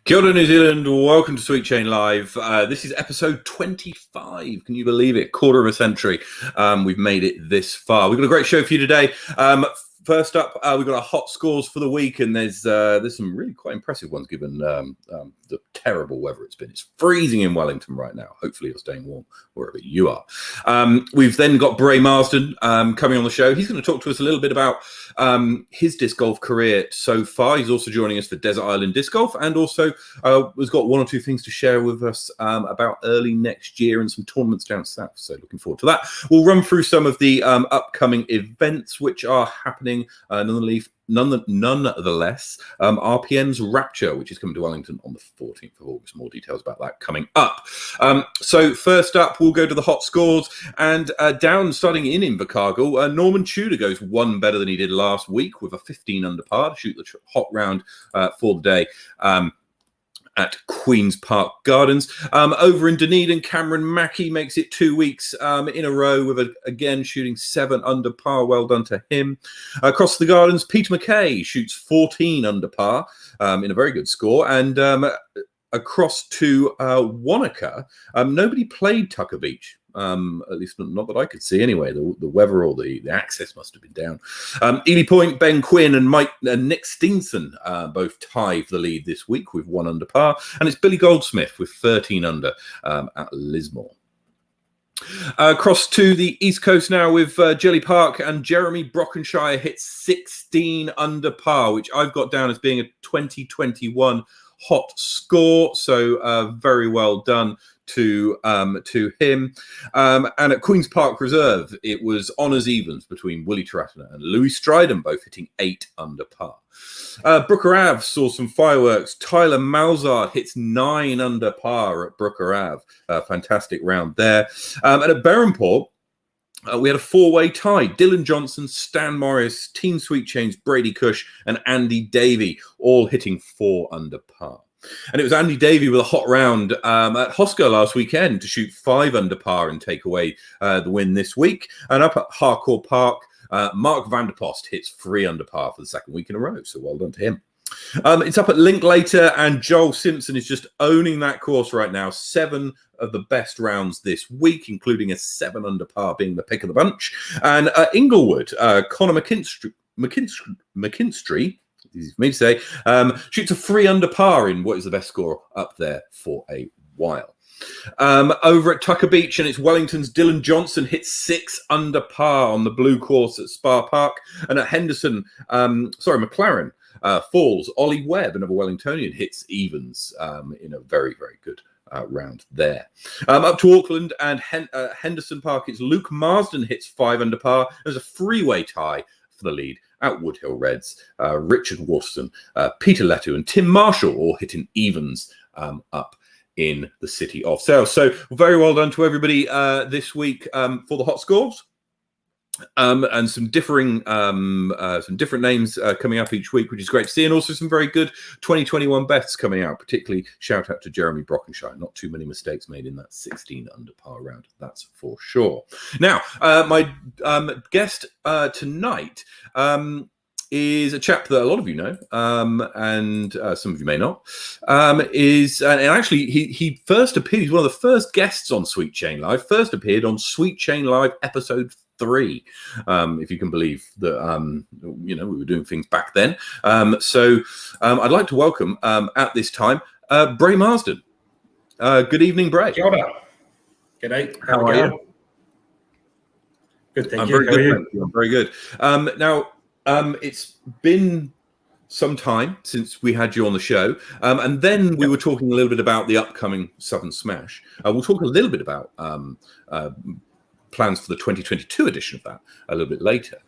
Kia ora, New Zealand. Welcome to Sweet Chain Live. This is episode 25. Can you believe it? Quarter of a century. We've made it this far. We've got a great show for you today. First up, we've got our hot scores for the week, and there's some really quite impressive ones given the terrible weather it's been. It's freezing in Wellington right now. Hopefully you're staying warm wherever you are. We've then got Bray Marsden coming on the show. He's going to talk to us a little bit about his disc golf career so far. He's also joining us for Desert Island Disc Golf, and also has got one or two things to share with us about early next year and some tournaments down south. So looking forward to that. We'll run through some of the upcoming events which are happening nonetheless. RPM's Rapture, which is coming to Wellington on the 14th of August. More details about that coming up. So first up, we'll go to the hot scores, and down starting in Invercargill, Norman Tudor goes one better than he did last week with a 15 under par to shoot the hot round for the day. At Queen's Park Gardens. Over in Dunedin, Cameron Mackey makes it 2 weeks in a row with, again, shooting 7 under par. Well done to him. Across the Gardens, Peter McKay shoots 14 under par in a very good score. And across to Wanaka, nobody played Tucker Beach. At least not that I could see anyway. The weather or the access must have been down. Ely Point, Ben Quinn and Nick Steenson both tie for the lead this week with 1 under par. And it's Billy Goldsmith with 13 under at Lismore. Across to the East Coast now with Jelly Park, and Jeremy Brockenshire hits 16 under par, which I've got down as being a 2021 hot score. So very well done to him. And at Queen's Park Reserve, it was honours evens between Willie Taratana and Louis Stryden, both hitting 8 under par. Brooker Ave saw some fireworks. Tyler Malzard hits 9 under par at Brooker Ave. Fantastic round there. And at Berrenport, we had a 4-way tie. Dylan Johnson, Stan Morris, Team Sweet Chains, Brady Cush, and Andy Davey, all hitting 4 under par. And it was Andy Davey with a hot round at Hosco last weekend to shoot 5 under par and take away the win this week. And up at Harcourt Park, Mark Vanderpost hits 3 under par for the second week in a row. So well done to him. It's up at Linklater, and Joel Simpson is just owning that course right now. 7 of the best rounds this week, including a 7 under par being the pick of the bunch. And Inglewood, Connor McKinstry, easy for me to say, shoots a 3 under par in what is the best score up there for a while. Over at Tucker Beach, and it's Wellington's Dylan Johnson hits 6 under par on the blue course at Spa Park. And at Henderson, McLaren Falls, Ollie Webb, another Wellingtonian, hits evens in a very, very good round there. Up to Auckland and Henderson Park, it's Luke Marsden hits 5 under par. There's a 3-way tie for the lead at Woodhill Reds. Richard Worston, Peter Leto, and Tim Marshall all hitting evens up in the city of Sales. So very well done to everybody this week for the hot scores. And some different names coming up each week, which is great to see, and also some very good 2021 bets coming out. Particularly shout out to Jeremy Brockenshire. Not too many mistakes made in that 16 under par round, that's for sure. Now, my guest tonight is a chap that a lot of you know, and some of you may not. And actually, he first appeared. He's one of the first guests on Sweet Chain Live. First appeared on Sweet Chain Live episode 3, if you can believe that. We were doing things back then. So I'd like to welcome at this time Bray Marsden. Good evening, Bray. Kia ora. G'day. How are you? Good, thank I'm you. very How are good. you? Thank you. I'm very good. Now, it's been some time since we had you on the show, and then we were talking a little bit about the upcoming Southern Smash. We'll talk a little bit about plans for the 2022 edition of that a little bit later.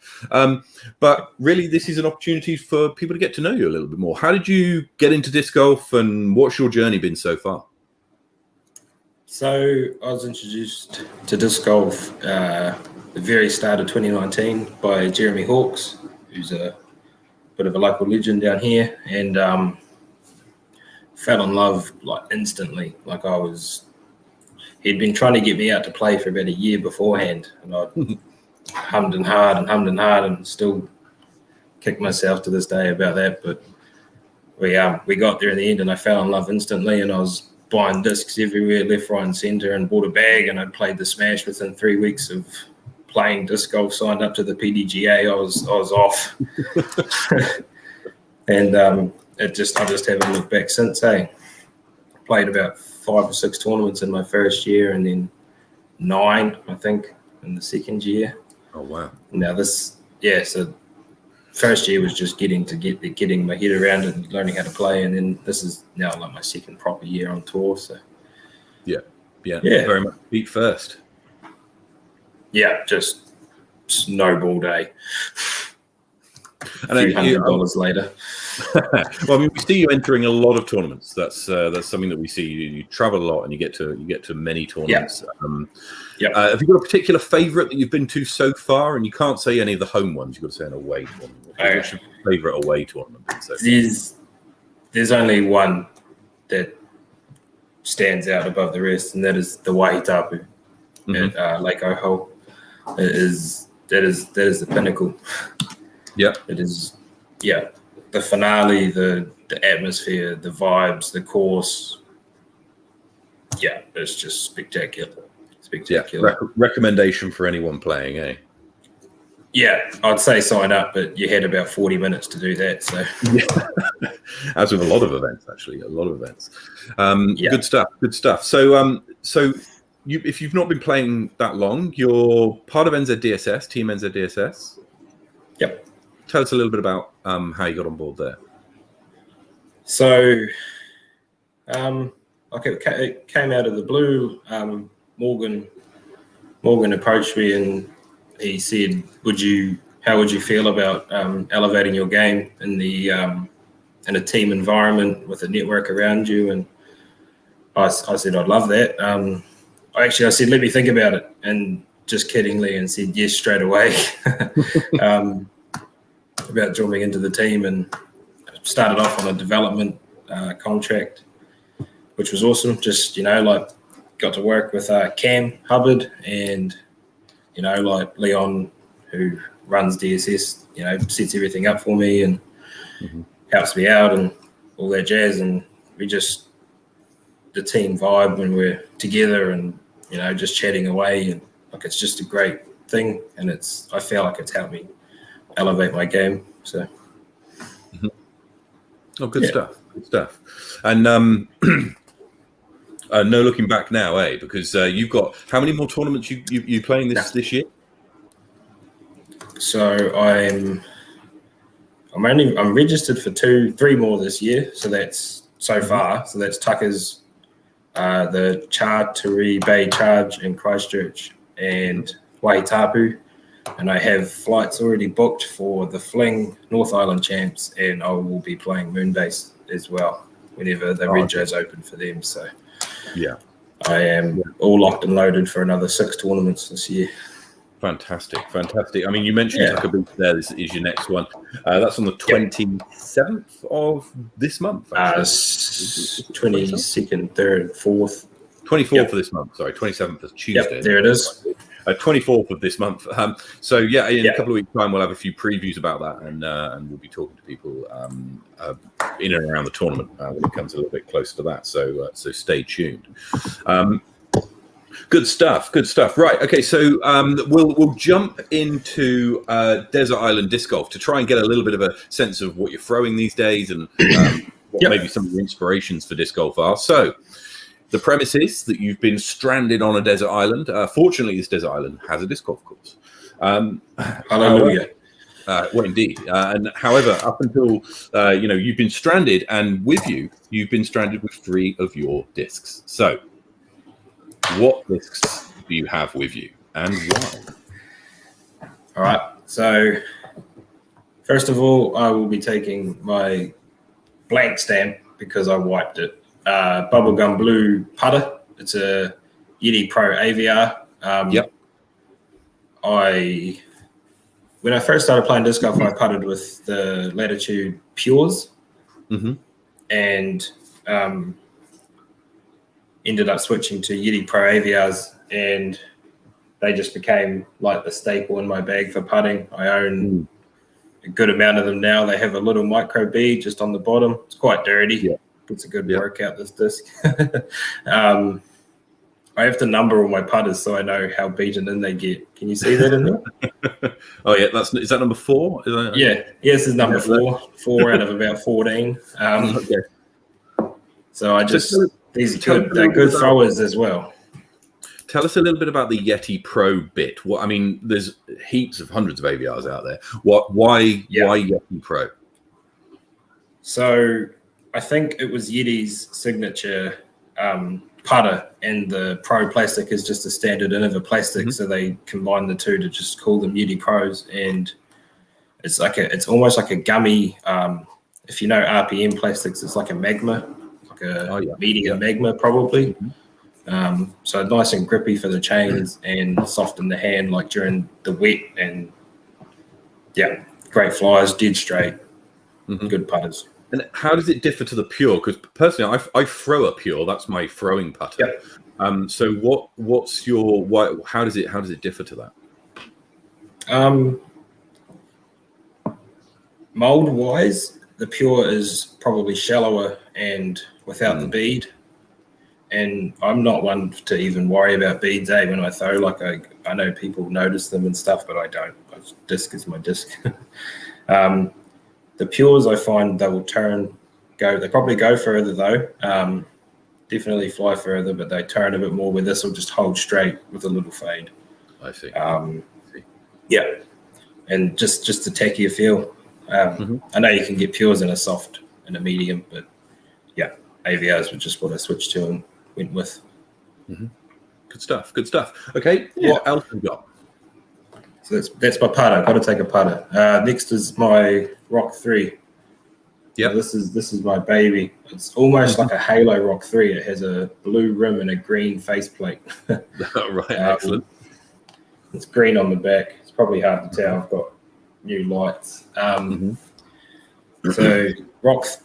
But really, this is an opportunity for people to get to know you a little bit more. How did you get into disc golf, and what's your journey been so far? So I was introduced to disc golf the very start of 2019 by Jeremy Hawkes, who's a bit of a local legend down here, and fell in love like instantly. Like he'd been trying to get me out to play for about a year beforehand, and I hummed and hard and still kick myself to this day about that. But we got there in the end, and I fell in love instantly, and I was buying discs everywhere, left, right, and centre, and bought a bag, and I played the Smash within 3 weeks of playing disc golf. Signed up to the PDGA. I was off, and I just haven't looked back since. Hey, played about 5 or 6 tournaments in my first year, and then 9, I think, in the second year. Oh wow! Now so first year was just getting my head around it and learning how to play, and then this is now like my second proper year on tour. So yeah, very much feet first. Yeah, just snowball day. And a few $100 later. Well, I mean, we see you entering a lot of tournaments. That's something that we see. You travel a lot, and you get to many tournaments. Have you got a particular favourite that you've been to so far? And you can't say any of the home ones. You've got to say an away tournament. What's your favourite away tournament? There's only one that stands out above the rest, and that is the Wahitapu at Lake Oho. That is the pinnacle. Yeah, it is. Yeah, the finale, the atmosphere, the vibes, the course. Yeah, it's just spectacular. Yeah, recommendation for anyone playing, eh? Yeah, I'd say sign up, but you had about 40 minutes to do that. So, as with a lot of events, actually, Good stuff. So, if you've not been playing that long, you're part of NZDSS, Team NZDSS. Yep. Tell us a little bit about how you got on board there. So, it came out of the blue. Morgan approached me and he said, how would you feel about elevating your game in a team environment with a network around you? And I said, I'd love that. I said, let me think about it, and just kiddingly, and said yes straight away about jumping into the team, and started off on a development contract, which was awesome. Just, got to work with Cam Hubbard and, Leon, who runs DSS, sets everything up for me and helps me out and all that jazz. And the team vibe when we're together and, just chatting away, and it's just a great thing. And I feel like it's helped me elevate my game. So. Oh, good stuff. And no looking back now, eh? Because you've got how many more tournaments you playing this year? So I'm registered for 3 more this year. So that's so far. So that's Tucker's, the Chartery Bay Charge in Christchurch, and Wahitapu. And I have flights already booked for the Fling North Island Champs, and I will be playing Moonbase as well whenever the Rego's open for them. So yeah, I am all locked and loaded for another 6 tournaments this year. Fantastic. I mean, you mentioned Tucker Beach there. This is your next one. That's on the 27th of this month. 22nd, 3rd, 4th. 24th of this month. Sorry, 27th is Tuesday. Yep, there it is. 24th of this month. So in a couple of weeks' time, we'll have a few previews about that, and we'll be talking to people in and around the tournament when it comes a little bit closer to that. So stay tuned. Good stuff. Right. Okay. So we'll jump into Desert Island Disc Golf to try and get a little bit of a sense of what you're throwing these days and what maybe some of the inspirations for disc golf are. So the premise is that you've been stranded on a desert island. Fortunately, this desert island has a disc golf course. Hallelujah. Well, indeed. And however, up until you've been stranded, and with you've been stranded with 3 of your discs. So, what discs do you have with you, and why? All right. So, first of all, I will be taking my blank stamp because I wiped it. Bubblegum blue putter. It's a Yeti Pro AVR. When I first started playing disc golf, I putted with the Latitude Pures, and ended up switching to Yeti Pro AVRs, and they just became like the staple in my bag for putting. I own a good amount of them now. They have a little micro bead just on the bottom. It's quite dirty. Yeah. It's a good workout, this disc. I have to number all my putters so I know how beaten in they get. Can you see that in there? Oh yeah, is that number 4? Yeah, this is number 4. 4 out of about 14. Okay. So these are good. They're good throwers as well. Tell us a little bit about the Yeti Pro bit. There's heaps of hundreds of AVRs out there. Why Yeti Pro? So I think it was Yeti's signature putter, and the Pro plastic is just a standard Innova plastic. So they combined the two to just call them Yeti Pros, and it's almost like a gummy. If you know RPM plastics, it's like a magma, like a medium magma probably. So nice and grippy for the chains and soft in the hand, like during the wet, and great flyers, dead straight, good putters. And how does it differ to the Pure? Because personally, I throw a Pure. That's my throwing putter. Yep. So what's your how does it differ to that? Mold wise, the Pure is probably shallower and without the bead. And I'm not one to even worry about beads, when I throw. Like I know people notice them and stuff, but I don't. My disc is my disc. The Pures, I find they will they probably go further though. Definitely fly further, but they turn a bit more, where this will just hold straight with a little fade. I see. Yeah. And just the tackier feel. I know you can get Pures in a soft and a medium, but AVRs were just what I switched to and went with. Good stuff. Okay, what else have you got? So that's my putter. I've got to take a putter. Next is my Rock 3. Yeah, this is my baby. It's almost like a Halo Rock 3. It has a blue rim and a green faceplate. Right, excellent. It's green on the back. It's probably hard to tell. I've got new lights. So rocks.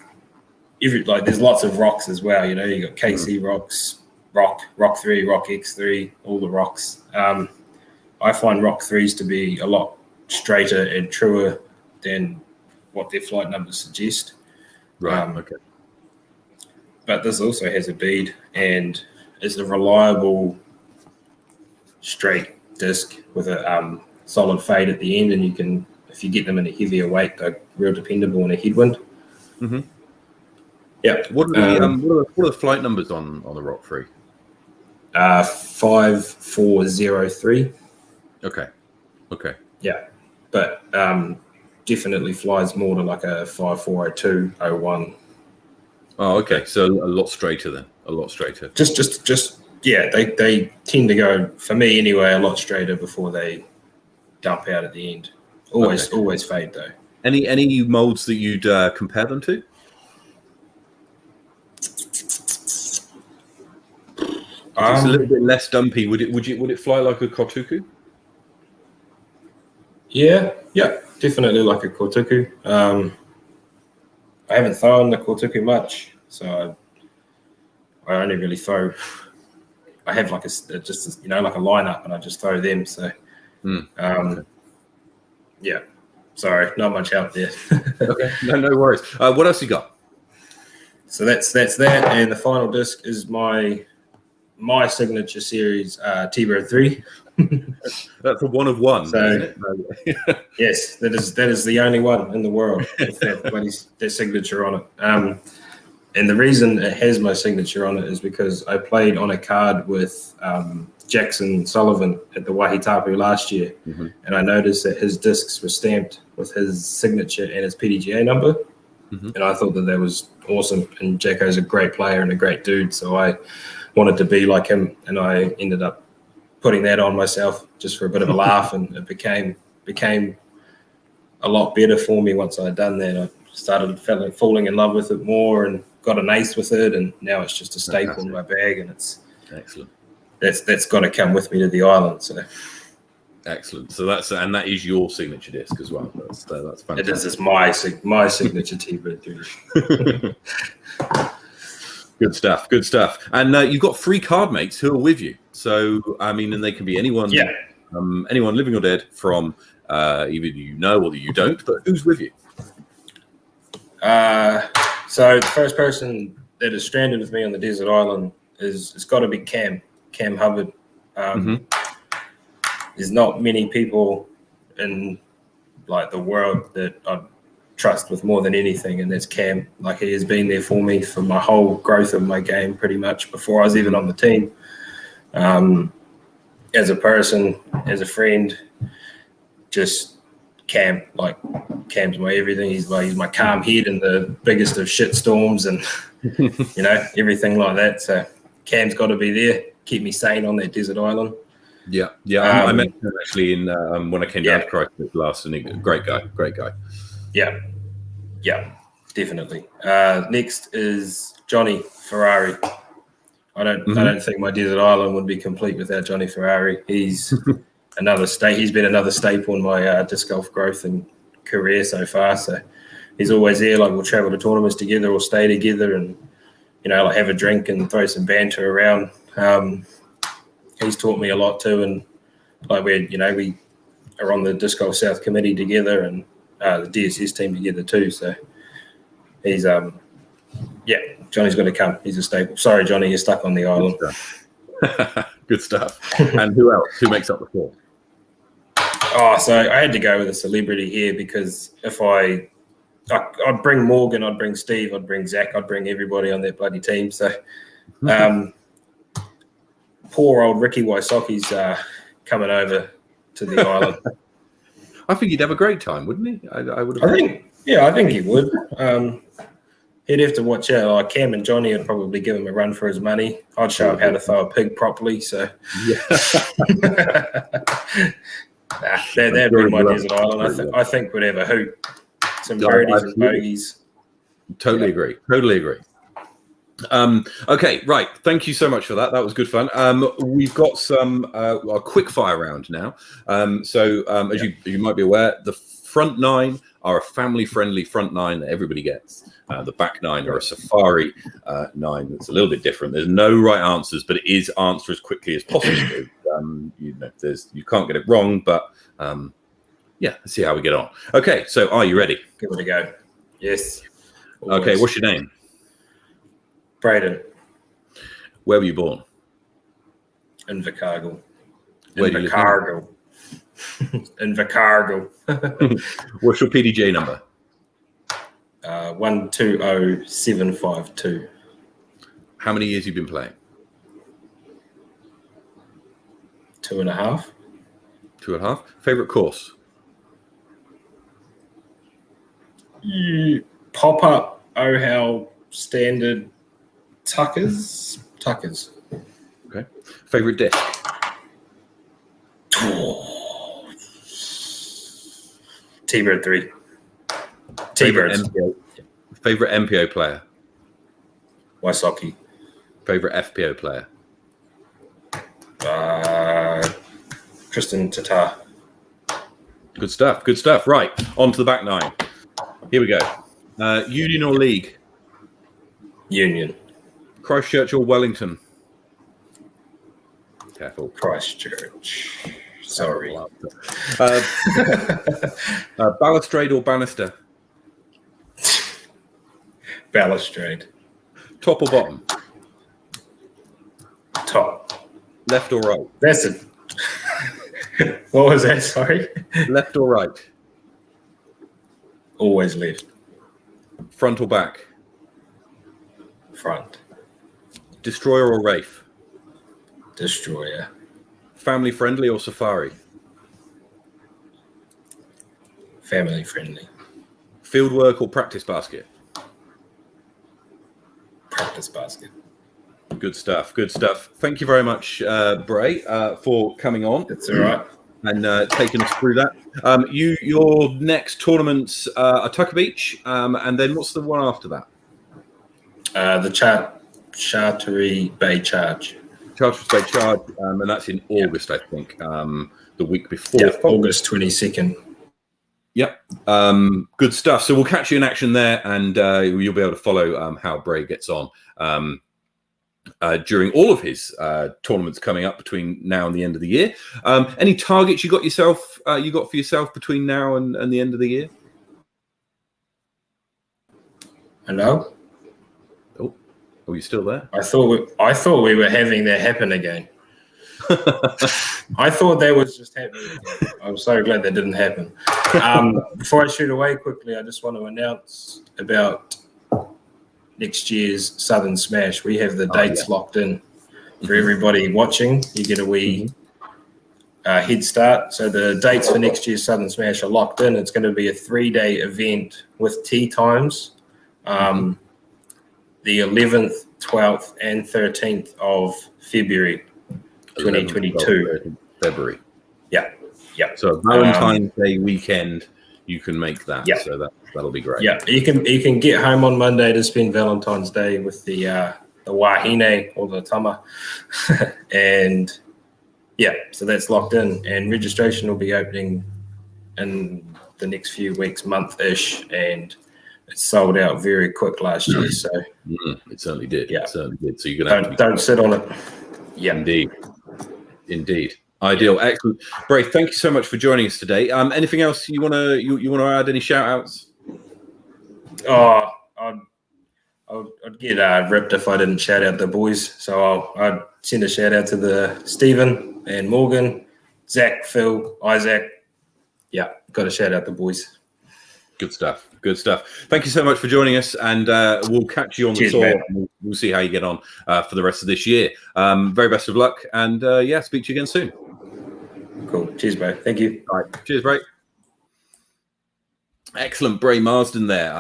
There's lots of rocks as well. You got KC rocks, Rock 3, Rock X3, all the rocks. I find Rock 3s to be a lot straighter and truer than what their flight numbers suggest. Right. Okay. But this also has a bead, and it's a reliable straight disc with a solid fade at the end. And if you get them in a heavier weight, they're real dependable in a headwind. Yeah. What are the flight numbers on the Rock 3? 5403. Okay. Yeah, but definitely flies more to like a 540201. Oh, okay. So a lot straighter then. A lot straighter. Just they tend to go, for me anyway, a lot straighter before they dump out at the end. Always fade though. Any molds that you'd compare them to? It's a little bit less dumpy. Would it fly like a Kotuku? Yeah, definitely like a Kotuku. I haven't thrown the Kotuku much, so I only really throw. I have like a lineup, and I just throw them. So, yeah. Sorry, not much out there. Okay, no worries. What else you got? So that's that, and the final disc is my signature series T-Bird 3. That's a one of one, so, isn't it? Yes, that is the only one in the world with that signature on it. And the reason it has my signature on it is because I played on a card with Jackson Sullivan at the Wahitapu last year, and I noticed that his discs were stamped with his signature and his PDGA number, and I thought that was awesome. And Jacko's a great player and a great dude, so I wanted to be like him, and I ended up putting that on myself just for a bit of a laugh, and it became a lot better for me once I'd done that. I started falling in love with it more and got an ace with it, and now it's just a staple in my bag, and it's excellent. That's got to come with me to the island. So excellent. So that is your signature disc as well. That's fantastic. It is my signature T-Bird 3. Good stuff. And you've got 3 card mates who are with you. So, and they can be anyone Anyone living or dead from either you know or that you don't, but who's with you? So the first person that is stranded with me on the desert island it's got to be Cam Hubbard. There's not many people in like the world that I trust with more than anything, and that's Cam. Like, he has been there for me for my whole growth of my game, pretty much before I was even on the team. As a person, as a friend, just Cam. Like, Cam's my everything. He's my calm head in the biggest of shit storms, and everything like that. So Cam's got to be there, keep me sane on that desert island. Yeah. I met him actually in when I came down to Christchurch last, and great guy. Yeah, definitely. Next is Johnny Ferrari. I don't think my desert island would be complete without Johnny Ferrari. He's he's been another staple in my disc golf growth and career so far. So he's always there. Like, we'll travel to tournaments together or stay together, and like have a drink and throw some banter around. He's taught me a lot too, and like we are on the Disc Golf South committee together, and the DSS team together too. So he's Johnny's got to come. He's a staple. Sorry, Johnny, you're stuck on the island. Good stuff. And who else? Who makes up the four? Oh, so I had to go with a celebrity here, because if I'd bring Morgan, I'd bring Steve, I'd bring Zach, I'd bring everybody on that bloody team. So poor old Ricky Waisaki's coming over to the island. I think he'd have a great time, wouldn't he? I think he would. He'd have to watch out. Like, Cam and Johnny would probably give him a run for his money. I'd show him how to throw a pig properly. So that'd be my desert island. I think we'd have a hoot. Some birdies and bogeys. Totally agree. Okay, right. Thank you so much for that. That was good fun. We've got some a quick fire round now. As you might be aware, the front nine are a family-friendly front nine that everybody gets. The back nine are a safari nine that's a little bit different. There's no right answers, but it is answer as quickly as possible. You can't get it wrong, but let's see how we get on. Okay, so are you ready? Give it a go. Yes. Always. Okay, what's your name? Braden. Where were you born? In Invercargill. Where do you live? Invercargill. What's your PDJ number? 120752. How many years have you been playing? 2.5. 2.5. Favorite course? Pop up Ohel Standard Tuckers. Okay. Favorite disc? T-Bird 3. T-Birds. Favorite MPO player? Waisaki. Favorite FPO player? Tristan Tatar. Good stuff. Right, on to the back nine. Here we go. Union or League? Union. Christchurch or Wellington? Careful. Christchurch. Sorry. Balustrade or banister? Balustrade. Top or bottom? Top. Left or right? That's it. What was that? Sorry. Left or right? Always left. Front or back? Front. Destroyer or Wraith? Destroyer. Family friendly or safari? Family friendly. Field work or practice basket? Practice basket. Good stuff. Thank you very much, Bray, for coming on. That's all right. And taking us through that. Your next tournaments are Tucker Beach, and then what's the one after that? The Chartery Bay Charge. Charteris Bay Charge, and that's in August, I think, the week before. Yeah, August 22nd. Yep. Good stuff. So we'll catch you in action there, and you'll be able to follow how Bray gets on. during all of his tournaments coming up between now and the end of the year. Any targets you got for yourself between now and the end of the year? Hello? Oh, are you still there? I thought we were having that happen again. I thought that was just happening again. I'm so glad that didn't happen. Before I shoot away quickly, I just want to announce about next year's Southern Smash. We have the dates locked in for everybody watching. You get a wee head start. So the dates for next year's Southern Smash are locked in. It's going to be a 3-day event with tea times. The 11th, 12th, and 13th of February, 2022. February. Yeah. So Valentine's Day weekend, you can make that. Yeah. So that'll be great. Yeah, you can get home on Monday to spend Valentine's Day with the wahine or the tama, and so that's locked in. And registration will be opening in the next few weeks, month-ish, and it sold out very quick last year. So it certainly did. Yeah, it certainly did. So you're gonna don't sit on it. Yeah, indeed. Ideal, excellent. Bray, thank you so much for joining us today. Anything else you wanna add? Any shout outs? Oh, I'd get ripped if I didn't shout out the boys. So I'd send a shout out to the Stephen and Morgan, Zach, Phil, Isaac. Yeah, got to shout out the boys. Good stuff. Thank you so much for joining us, and we'll catch you on the tour. We'll see how you get on for the rest of this year. Very best of luck, and speak to you again soon. Cool. Cheers, Bray. Thank you. All right. Cheers, Bray. Excellent. Bray Marsden there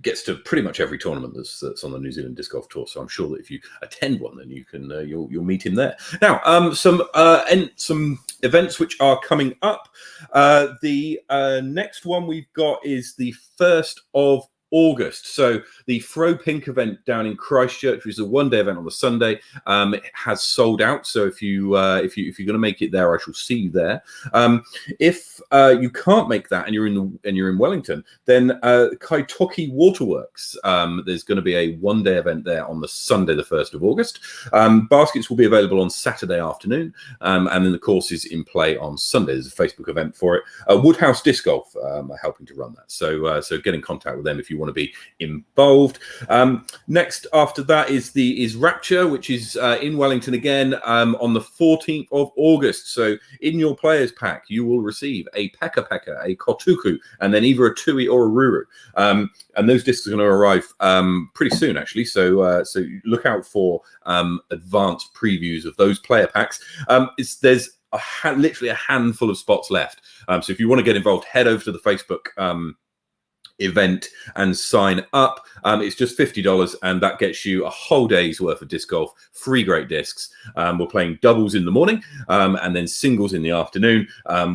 gets to pretty much every tournament that's on the New Zealand Disc Golf Tour. So I'm sure that if you attend one, then you can you'll meet him there. Now, some events which are coming up. The next one we've got is the 1st of August. So the Throw Pink event down in Christchurch, which is a 1-day event on the Sunday, it has sold out. So if you're going to make it there, I shall see you there. If you can't make that and you're in Wellington, then Kaitoki Waterworks, there's going to be a 1-day event there on the Sunday, the 1st of August. Baskets will be available on Saturday afternoon, and then the course is in play on Sunday. There's a Facebook event for it. Woodhouse Disc Golf are helping to run that. So get in contact with them if you want to be involved. Next after that is Rapture, which is in Wellington again on the 14th of August. So in your players pack, you will receive a Peka Peka, a Kotuku, and then either a Tui or a Ruru. And those discs are going to arrive pretty soon, actually. So look out for advanced previews of those player packs. There's literally a handful of spots left. So if you want to get involved, head over to the Facebook event and sign up. It's just $50, and that gets you a whole day's worth of disc golf, 3 great discs. We're playing doubles in the morning and then singles in the afternoon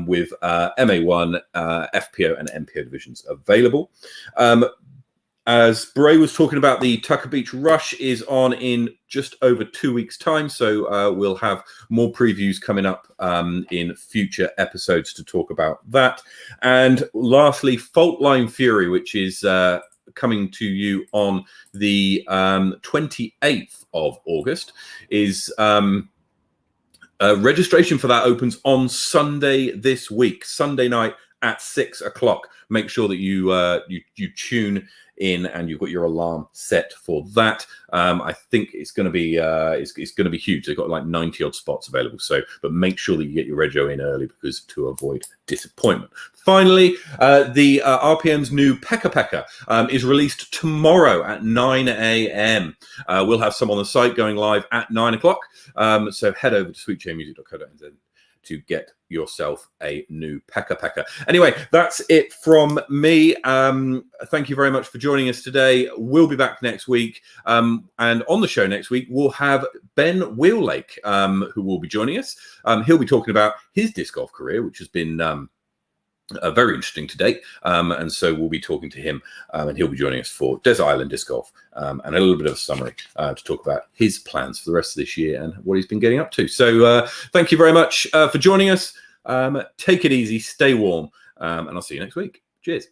with MA1, FPO and MPO divisions available. As Bray was talking about, the Tucker Beach Rush is on in just over 2 weeks' time. So we'll have more previews coming up in future episodes to talk about that. And lastly, Fault Line Fury, which is coming to you on the 28th of August, is registration for that opens on Sunday this week, Sunday night at 6 o'clock. Make sure that you tune in and you've got your alarm set for that. I think it's going to be it's going to be huge. They've got like 90 odd spots available. So, but make sure that you get your rego in early because to avoid disappointment. Finally, the RPM's new Peka Peka is released tomorrow at 9 a.m. We'll have some on the site going live at 9 o'clock. So head over to sweetchainmusic.co.nz to get yourself a new Peka Peka. Anyway, that's it from me. Thank you very much for joining us today. We'll be back next week. And on the show next week, we'll have Ben Wheellake, who will be joining us. He'll be talking about his disc golf career, which has been very interesting to date. And so we'll be talking to him, and he'll be joining us for Desert Island Disc Golf and a little bit of a summary to talk about his plans for the rest of this year and what he's been getting up to. So thank you very much for joining us. Take it easy, stay warm, and I'll see you next week. Cheers.